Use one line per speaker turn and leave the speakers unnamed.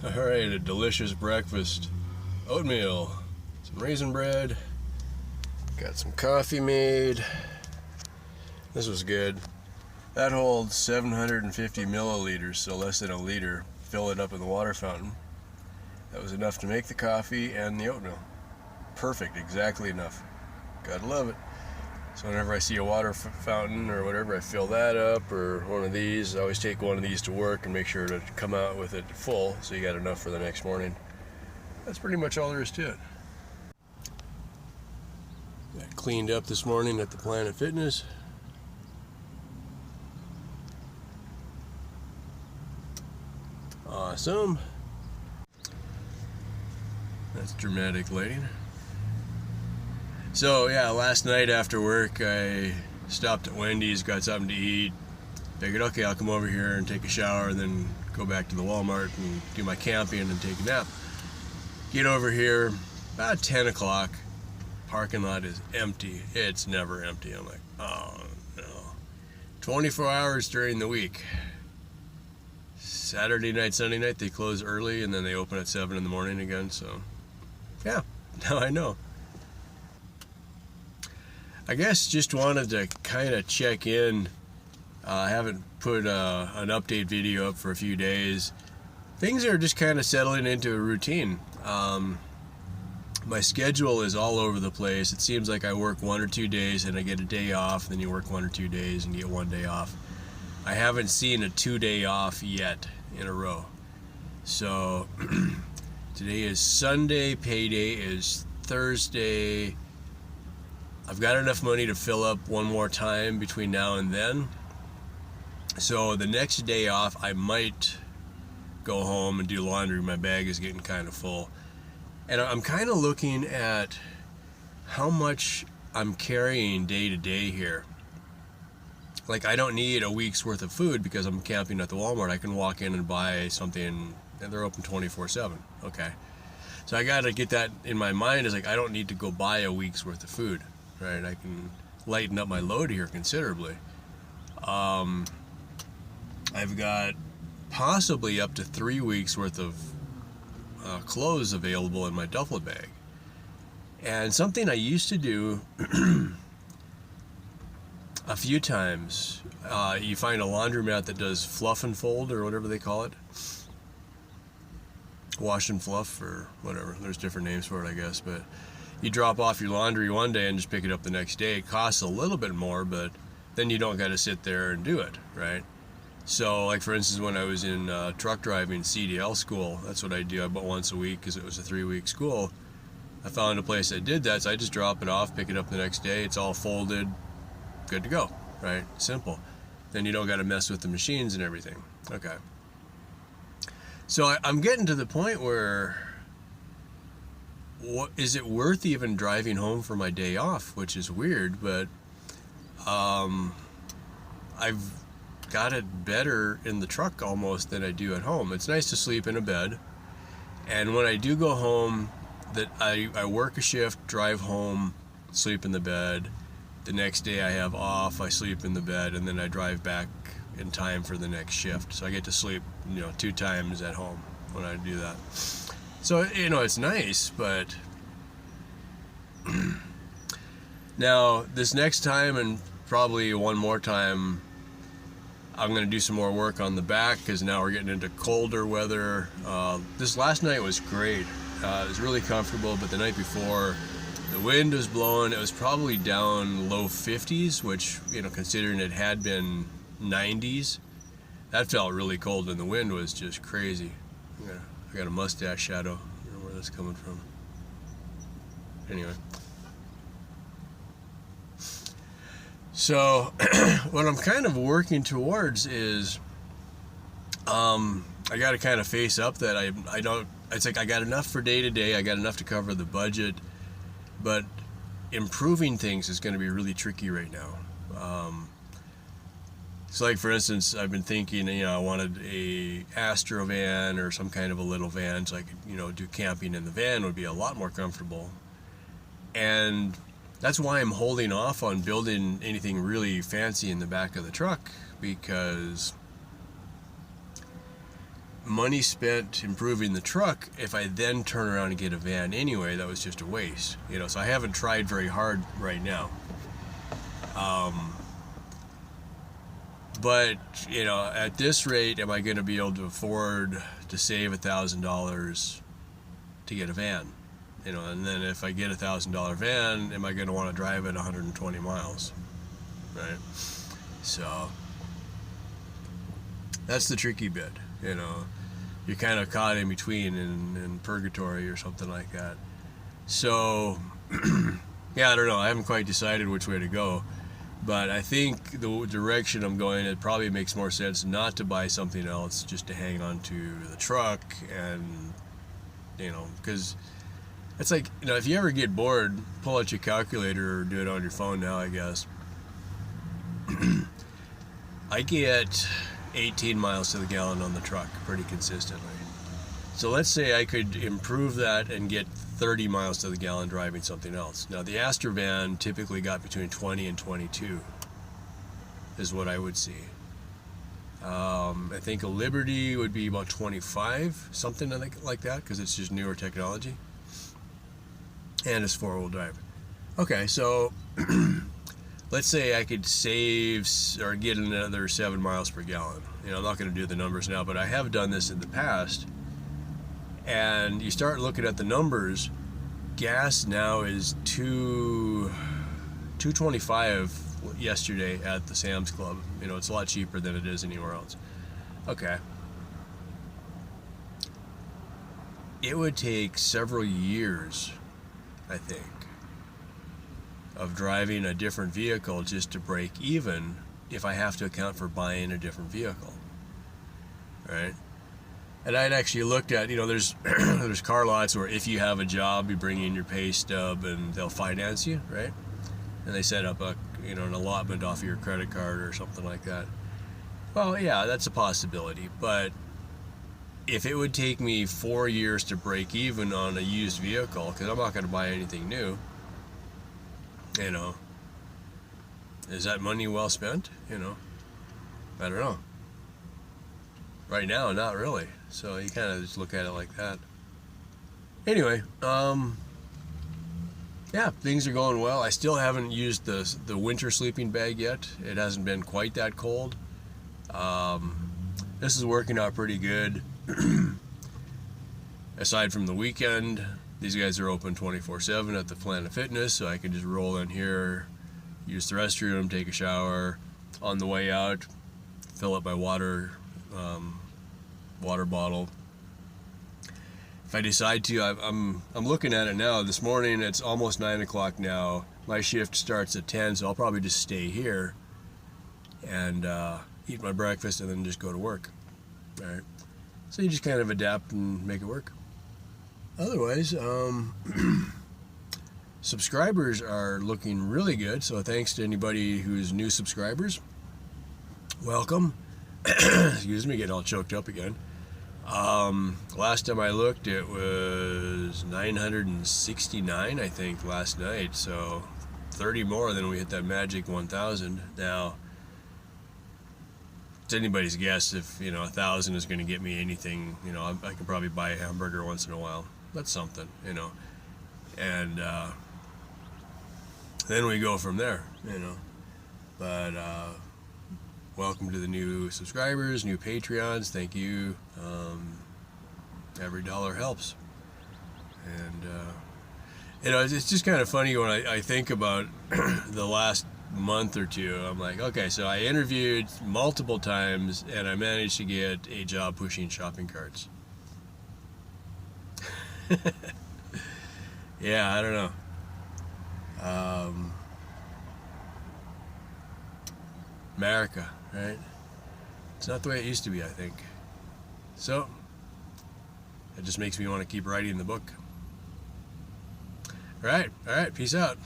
Alright, a delicious breakfast. Oatmeal, some raisin bread, got some coffee made. This was good. That holds 750 milliliters, so less than a liter. Fill it up in the water fountain. That was enough to make the coffee and the oatmeal. Perfect, exactly enough. Gotta love it. So whenever I see a water fountain or whatever, I fill that up, or one of these. I always take one of these to work and make sure to come out with it full, so you got enough for the next morning. That's pretty much all there is to it. Got cleaned up this morning at the Planet Fitness. Awesome. That's dramatic lighting. So yeah, last night after work I stopped at Wendy's, got something to eat. Figured, okay, I'll come over here and take a shower and then go back to the Walmart and do my camping and take a nap. Get over here, about 10 o'clock. Parking lot is empty. It's never empty. I'm like, oh no. 24 hours during the week. Saturday night, Sunday night, they close early and then they open at 7 in the morning again. So yeah, now I know. I guess just wanted to kind of check in. I haven't put an update video up for a few days. Things are just kind of settling into a routine. My schedule is all over the place. It seems like I work 1 or 2 days and I get a day off, then you work 1 or 2 days and get 1 day off. I haven't seen a 2-day off yet in a row. So today is Sunday, payday is Thursday. I've got enough money to fill up one more time between now and then. So the next day off, I might go home and do laundry. My bag is getting kind of full. And I'm kind of looking at how much I'm carrying day to day here. Like, I don't need a week's worth of food because I'm camping at the Walmart. I can walk in and buy something, and they're open 24/7. Okay. So I got to get that in my mind, is like, I don't need to go buy a week's worth of food. Right, I can lighten up my load here considerably. I've got possibly up to 3 weeks worth of clothes available in my duffel bag. And something I used to do a few times, you find a laundromat that does fluff and fold, or whatever they call it. Wash and fluff, or whatever. There's different names for it, I guess, but you drop off your laundry one day and just pick it up the next day. It costs a little bit more, but then you don't got to sit there and do it, right? So, like for instance, when I was in truck driving CDL school, that's what I do. I bought once a week because it was a 3-week school. I found a place that did that, so I just drop it off, pick it up the next day. It's all folded, good to go, right? Simple. Then you don't got to mess with the machines and everything. Okay. So I'm getting to the point where, what is it worth even driving home for my day off? Which is weird, but I've got it better in the truck almost than I do at home. It's nice to sleep in a bed, and when I do go home, that I work a shift, drive home, sleep in the bed. The next day I have off, I sleep in the bed, and then I drive back in time for the next shift. So I get to sleep, 2 times at home when I do that. So, it's nice, but now this next time, and probably one more time, I'm going to do some more work on the back, because now we're getting into colder weather. This last night was great. It was really comfortable, but the night before, the wind was blowing. It was probably down low 50s, which, considering it had been 90s, that felt really cold, and the wind was just crazy. Yeah. I got a mustache shadow. I don't know where that's coming from. Anyway. So, what I'm kind of working towards is, I got to kind of face up that I don't, it's like I got enough for day to day, I got enough to cover the budget, but improving things is going to be really tricky right now. So like for instance, I've been thinking, I wanted a Astro van or some kind of a little van so I could, do camping in the van. Would be a lot more comfortable. And that's why I'm holding off on building anything really fancy in the back of the truck, because money spent improving the truck, if I then turn around and get a van anyway, that was just a waste. So I haven't tried very hard right now. But at this rate, am I going to be able to afford to save $1,000 to get a van? And then if I get $1,000 van, am I going to want to drive it 120 miles? Right? So that's the tricky bit. You're kind of caught in between in purgatory or something like that. So yeah, I don't know. I haven't quite decided which way to go. But I think the direction I'm going, it probably makes more sense not to buy something else, just to hang on to the truck. And because it's like, if you ever get bored, pull out your calculator or do it on your phone now, I guess. I get 18 miles to the gallon on the truck pretty consistently. So let's say I could improve that and get 30 miles to the gallon driving something else. Now the Astor van typically got between 20 and 22 is what I would see. I think a Liberty would be about 25, something like that, because it's just newer technology. And it's 4-wheel drive. Okay, so let's say I could save or get another 7 miles per gallon. I'm not going to do the numbers now, but I have done this in the past. And you start looking at the numbers, gas now is $2.25 yesterday at the Sam's Club. It's a lot cheaper than it is anywhere else. Okay. It would take several years, I think, of driving a different vehicle just to break even if I have to account for buying a different vehicle. Right? And I'd actually looked at, there's there's car lots where if you have a job, you bring in your pay stub and they'll finance you, right? And they set up an allotment off of your credit card or something like that. Well, yeah, that's a possibility. But if it would take me 4 years to break even on a used vehicle, because I'm not going to buy anything new, is that money well spent? I don't know. Right now, not really. So you kind of just look at it like that. Anyway, yeah, things are going well. I still haven't used the winter sleeping bag yet. It hasn't been quite that cold. This is working out pretty good. Aside from the weekend, these guys are open 24/7 at the Planet Fitness, so I can just roll in here, use the restroom, take a shower. On the way out, fill up my water bottle. If I decide to, I'm looking at it now. This morning it's almost 9 o'clock now. My shift starts at 10, so I'll probably just stay here and eat my breakfast and then just go to work. All right. So you just kind of adapt and make it work. Otherwise, subscribers are looking really good. So thanks to anybody who's new subscribers. Welcome. Excuse me, getting all choked up again. Last time I looked, it was 969, I think, last night. So 30 more than we hit that magic 1,000. Now, it's anybody's guess if 1,000 is going to get me anything. I can probably buy a hamburger once in a while. That's something, and then we go from there. But welcome to the new subscribers, new Patreons. Thank you. Every dollar helps. And it's just kind of funny when I think about the last month or two. I'm like, okay, so I interviewed multiple times and I managed to get a job pushing shopping carts. Yeah, I don't know. America, right? It's not the way it used to be, I think. So it just makes me want to keep writing the book. All right, peace out.